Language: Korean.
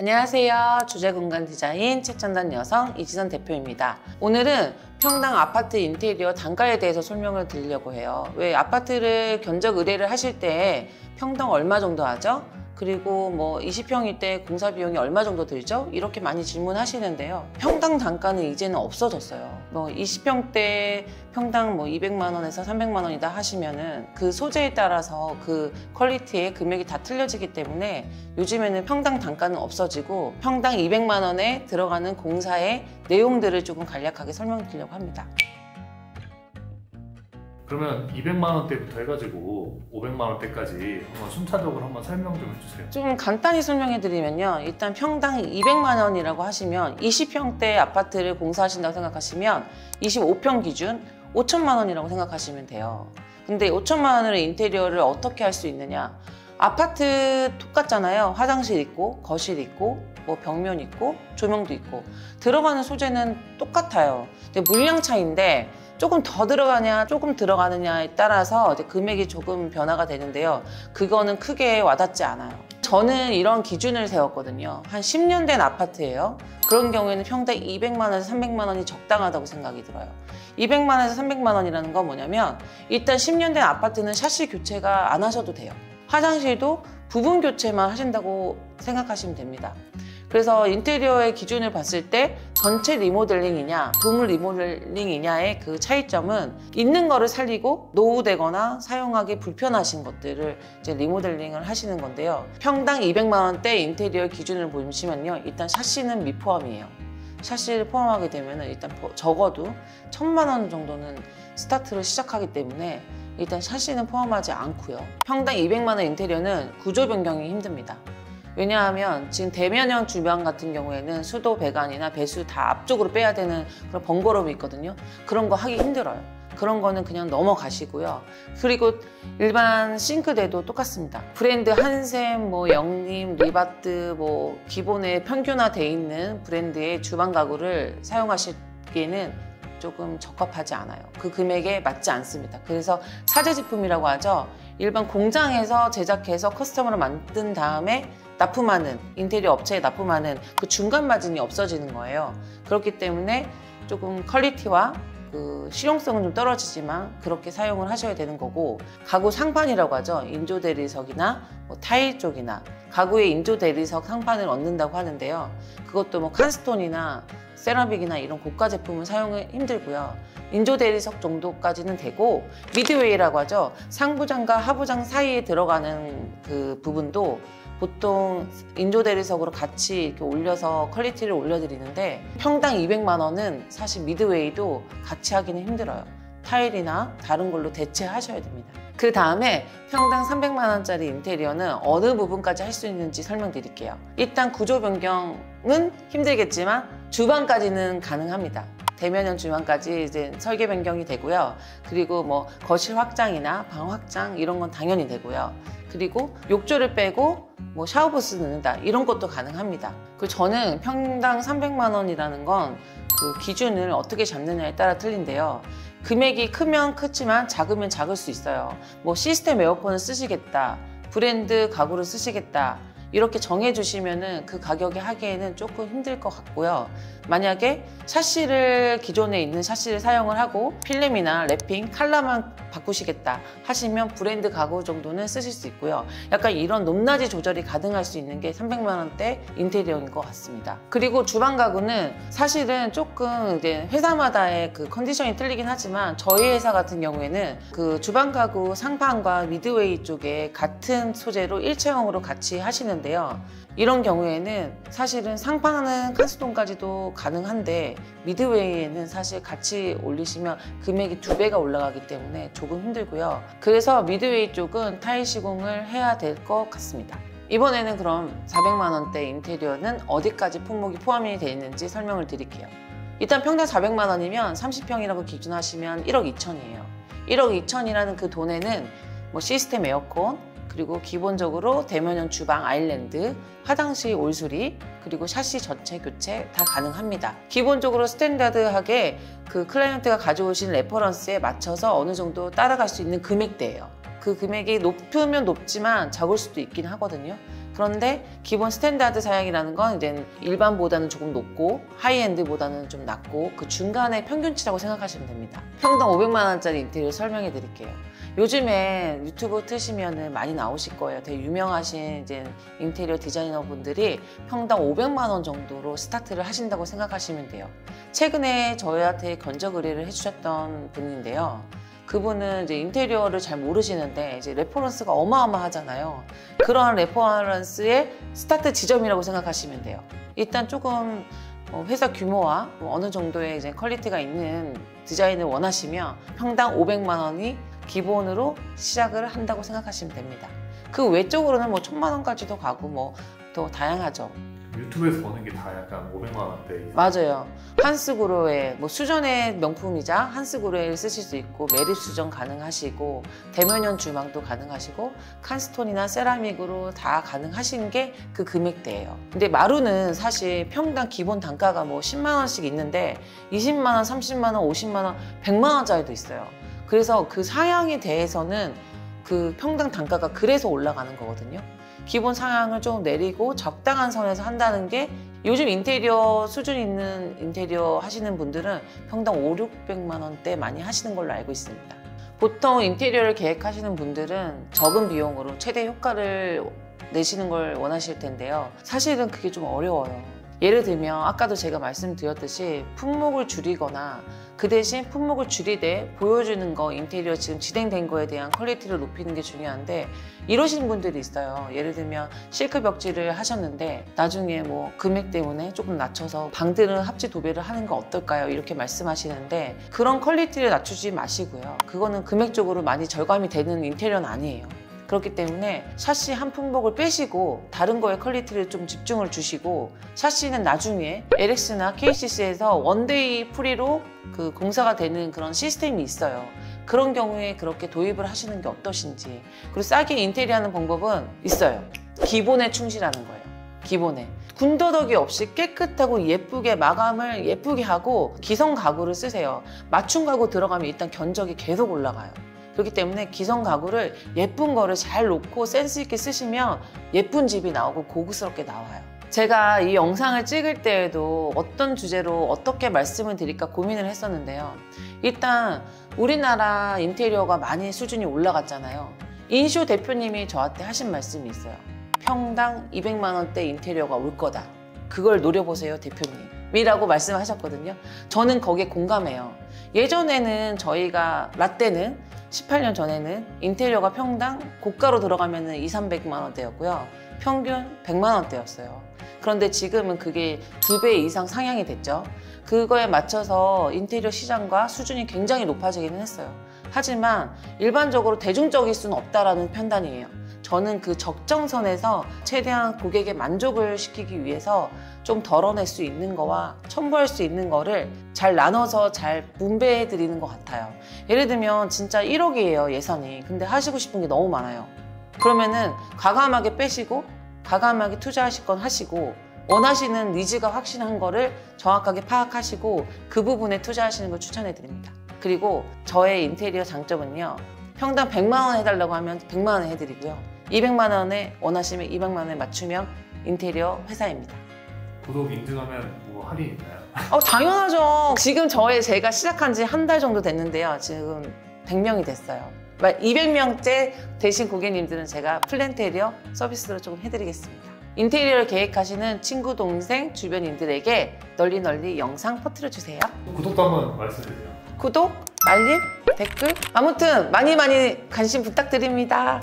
안녕하세요. 주제공간 디자인 최첨단 여성 이지선 대표입니다. 오늘은 평당 아파트 인테리어 단가에 대해서 설명을 드리려고 해요. 왜 아파트를 견적 의뢰를 하실 때 평당 얼마 정도 하죠? 그리고 뭐 20평일 때 공사 비용이 얼마 정도 들죠? 이렇게 많이 질문하시는데요. 평당 단가는 이제는 없어졌어요. 뭐 20평대 평당 뭐 200만 원에서 300만 원이다 하시면은 그 소재에 따라서 그 퀄리티의 금액이 다 틀려지기 때문에 요즘에는 평당 단가는 없어지고 평당 200만 원에 들어가는 공사의 내용들을 조금 간략하게 설명드리려고 합니다. 그러면 200만 원대부터 해가지고 500만 원대까지 한번 순차적으로 한번 설명 좀 해주세요. 좀 간단히 설명해 드리면요. 일단 평당 200만 원이라고 하시면 20평대 아파트를 공사하신다고 생각하시면 25평 기준 5천만 원이라고 생각하시면 돼요. 근데 5천만 원으로 인테리어를 어떻게 할 수 있느냐? 아파트 똑같잖아요. 화장실 있고 거실 있고 뭐 벽면 있고 조명도 있고 들어가는 소재는 똑같아요. 근데 물량 차이인데 조금 더 들어가냐 조금 들어가느냐에 따라서 이제 금액이 조금 변화가 되는데요. 그거는 크게 와닿지 않아요. 저는 이런 기준을 세웠거든요. 한 10년 된 아파트예요. 그런 경우에는 평당 200만 원에서 300만 원이 적당하다고 생각이 들어요. 200만 원에서 300만 원이라는 건 뭐냐면 일단 10년 된 아파트는 샤시 교체가 안 하셔도 돼요. 화장실도 부분 교체만 하신다고 생각하시면 됩니다. 그래서 인테리어의 기준을 봤을 때 전체 리모델링이냐 부분 리모델링이냐의 그 차이점은 있는 거를 살리고 노후되거나 사용하기 불편하신 것들을 이제 리모델링을 하시는 건데요. 평당 200만 원대 인테리어 기준을 보시면요. 일단 샤시는 미포함이에요. 샤시를 포함하게 되면 일단 적어도 1000만 원 정도는 스타트를 시작하기 때문에 일단 샤시는 포함하지 않고요. 평당 200만 원 인테리어는 구조 변경이 힘듭니다. 왜냐하면 지금 대면형 주방 같은 경우에는 수도 배관이나 배수 다 앞쪽으로 빼야 되는 그런 번거로움이 있거든요. 그런 거 하기 힘들어요. 그런 거는 그냥 넘어가시고요. 그리고 일반 싱크대도 똑같습니다. 브랜드 한샘, 뭐 영림, 리바트, 뭐 기본에 평균화돼 있는 브랜드의 주방 가구를 사용하시기에는 조금 적합하지 않아요. 그 금액에 맞지 않습니다. 그래서 사제 제품이라고 하죠. 일반 공장에서 제작해서 커스텀으로 만든 다음에 납품하는, 인테리어 업체에 납품하는 그 중간 마진이 없어지는 거예요. 그렇기 때문에 조금 퀄리티와 그 실용성은 좀 떨어지지만 그렇게 사용을 하셔야 되는 거고, 가구 상판이라고 하죠. 인조 대리석이나 뭐 타일 쪽이나 가구의 인조 대리석 상판을 얻는다고 하는데요. 그것도 뭐 칸스톤이나 세라믹이나 이런 고가 제품은 사용이 힘들고요. 인조 대리석 정도까지는 되고, 미드웨이라고 하죠. 상부장과 하부장 사이에 들어가는 그 부분도 보통 인조 대리석으로 같이 이렇게 올려서 퀄리티를 올려드리는데, 평당 200만 원은 사실 미드웨이도 같이 하기는 힘들어요. 타일이나 다른 걸로 대체하셔야 됩니다. 그 다음에 평당 300만 원짜리 인테리어는 어느 부분까지 할 수 있는지 설명드릴게요. 일단 구조 변경은 힘들겠지만 주방까지는 가능합니다. 대면형 주방까지 이제 설계 변경이 되고요. 그리고 뭐 거실 확장이나 방 확장 이런 건 당연히 되고요. 그리고 욕조를 빼고 뭐 샤워부스 넣는다 이런 것도 가능합니다. 그리고 저는 평당 300만 원이라는 건 그 기준을 어떻게 잡느냐에 따라 틀린데요. 금액이 크면 크지만 작으면 작을 수 있어요. 뭐 시스템 에어컨을 쓰시겠다, 브랜드 가구를 쓰시겠다 이렇게 정해주시면은 그 가격에 하기에는 조금 힘들 것 같고요. 만약에 샤시를 기존에 있는 샤시를 사용을 하고 필름이나 랩핑, 칼라만 바꾸시겠다 하시면 브랜드 가구 정도는 쓰실 수 있고요. 약간 이런 높낮이 조절이 가능할 수 있는 게 300만 원대 인테리어인 것 같습니다. 그리고 주방 가구는 사실은 조금 이제 회사마다의 그 컨디션이 틀리긴 하지만 저희 회사 같은 경우에는 그 주방 가구 상판과 미드웨이 쪽에 같은 소재로 일체형으로 같이 하시는데요. 이런 경우에는 사실은 상판은 칸스톤까지도 가능한데 미드웨이에는 사실 같이 올리시면 금액이 2배가 올라가기 때문에 조금 힘들고요. 그래서 미드웨이 쪽은 타일 시공을 해야 될 것 같습니다. 이번에는 그럼 400만 원대 인테리어는 어디까지 품목이 포함이 되어 있는지 설명을 드릴게요. 일단 평당 400만 원이면 30평이라고 기준하시면 1억 2천이에요. 1억 2천이라는 그 돈에는 뭐 시스템 에어컨, 그리고 기본적으로 대면형 주방 아일랜드, 화장실 올수리, 그리고 샤시 전체 교체 다 가능합니다. 기본적으로 스탠다드하게 그 클라이언트가 가져오신 레퍼런스에 맞춰서 어느 정도 따라갈 수 있는 금액대예요. 그 금액이 높으면 높지만 적을 수도 있긴 하거든요. 그런데 기본 스탠다드 사양이라는 건 이제 일반보다는 조금 높고 하이엔드보다는 좀 낮고 그 중간의 평균치라고 생각하시면 됩니다. 평당 500만 원짜리 인테리어 설명해 드릴게요. 요즘에 유튜브 트시면은 많이 나오실 거예요. 되게 유명하신 이제 인테리어 디자이너 분들이 평당 500만 원 정도로 스타트를 하신다고 생각하시면 돼요. 최근에 저희한테 견적 의뢰를 해주셨던 분인데요. 그분은 이제 인테리어를 잘 모르시는데 이제 레퍼런스가 어마어마하잖아요. 그런 레퍼런스의 스타트 지점이라고 생각하시면 돼요. 일단 조금 회사 규모와 어느 정도의 이제 퀄리티가 있는 디자인을 원하시면 평당 500만 원이 기본으로 시작을 한다고 생각하시면 됩니다. 그 외적으로는 뭐 1000만 원까지도 가고 뭐 더 다양하죠. 유튜브에서 보는 게 다 약간 500만 원대. 맞아요. 한스그로의 뭐 수전의 명품이자 한스그로를 쓰실 수 있고 매립 수전 가능하시고 대면형 주망도 가능하시고 칸스톤이나 세라믹으로 다 가능하신 게 그 금액대예요. 근데 마루는 사실 평당 기본 단가가 뭐 10만 원씩 있는데 20만 원, 30만 원, 50만 원, 100만 원짜리도 있어요. 그래서 그 사양에 대해서는 그 평당 단가가 그래서 올라가는 거거든요. 기본 상향을 좀 내리고 적당한 선에서 한다는 게 요즘 인테리어 수준 있는 인테리어 하시는 분들은 평당 5, 600만 원대 많이 하시는 걸로 알고 있습니다. 보통 인테리어를 계획하시는 분들은 적은 비용으로 최대 효과를 내시는 걸 원하실 텐데요. 사실은 그게 좀 어려워요. 예를 들면 아까도 제가 말씀드렸듯이 품목을 줄이거나 그 대신 품목을 줄이되 보여주는 거 인테리어 지금 진행된 거에 대한 퀄리티를 높이는 게 중요한데 이러시는 분들이 있어요. 예를 들면 실크 벽지를 하셨는데 나중에 뭐 금액 때문에 조금 낮춰서 방들은 합지 도배를 하는 거 어떨까요? 이렇게 말씀하시는데 그런 퀄리티를 낮추지 마시고요. 그거는 금액적으로 많이 절감이 되는 인테리어는 아니에요. 그렇기 때문에 샤시 한 품목을 빼시고 다른 거에 퀄리티를 좀 집중을 주시고 샤시는 나중에 LX나 KCC에서 원데이 프리로 그 공사가 되는 그런 시스템이 있어요. 그런 경우에 그렇게 도입을 하시는 게 어떠신지. 그리고 싸게 인테리어 하는 방법은 있어요. 기본에 충실하는 거예요. 기본에. 군더더기 없이 깨끗하고 예쁘게 마감을 예쁘게 하고 기성 가구를 쓰세요. 맞춤 가구 들어가면 일단 견적이 계속 올라가요. 그렇기 때문에 기성 가구를 예쁜 거를 잘 놓고 센스 있게 쓰시면 예쁜 집이 나오고 고급스럽게 나와요. 제가 이 영상을 찍을 때에도 어떤 주제로 어떻게 말씀을 드릴까 고민을 했었는데요. 일단 우리나라 인테리어가 많이 수준이 올라갔잖아요. 인쇼 대표님이 저한테 하신 말씀이 있어요. 평당 200만 원대 인테리어가 올 거다. 그걸 노려보세요, 대표님이라고 말씀하셨거든요. 저는 거기에 공감해요. 예전에는 저희가 라떼는 18년 전에는 인테리어가 평당 고가로 들어가면 200~300만 원대였고요. 평균 100만 원대였어요. 그런데 지금은 그게 2배 이상 상향이 됐죠. 그거에 맞춰서 인테리어 시장과 수준이 굉장히 높아지기는 했어요. 하지만 일반적으로 대중적일 수는 없다라는 판단이에요. 저는 그 적정선에서 최대한 고객의 만족을 시키기 위해서 좀 덜어낼 수 있는 거와 첨부할 수 있는 거를 잘 나눠서 잘 분배해 드리는 것 같아요. 예를 들면 진짜 1억이에요, 예산이. 근데 하시고 싶은 게 너무 많아요. 그러면은 과감하게 빼시고 과감하게 투자하실 건 하시고 원하시는 니즈가 확실한 거를 정확하게 파악하시고 그 부분에 투자하시는 걸 추천해 드립니다. 그리고 저의 인테리어 장점은요. 평당 100만 원 해달라고 하면 100만 원에 해드리고요. 200만 원에 원하시면 200만 원에 맞추면 인테리어 회사입니다. 구독 인증하면 뭐 할인 있나요? 당연하죠. 지금 제가 시작한 지 한 달 정도 됐는데요. 지금 100명이 됐어요. 200명째 되신 고객님들은 제가 플랜테리어 서비스로 조금 해드리겠습니다. 인테리어를 계획하시는 친구, 동생, 주변인들에게 널리 영상 퍼뜨려주세요. 구독도 한번 말씀해주세요. 구독, 알림, 댓글 아무튼 많이 관심 부탁드립니다.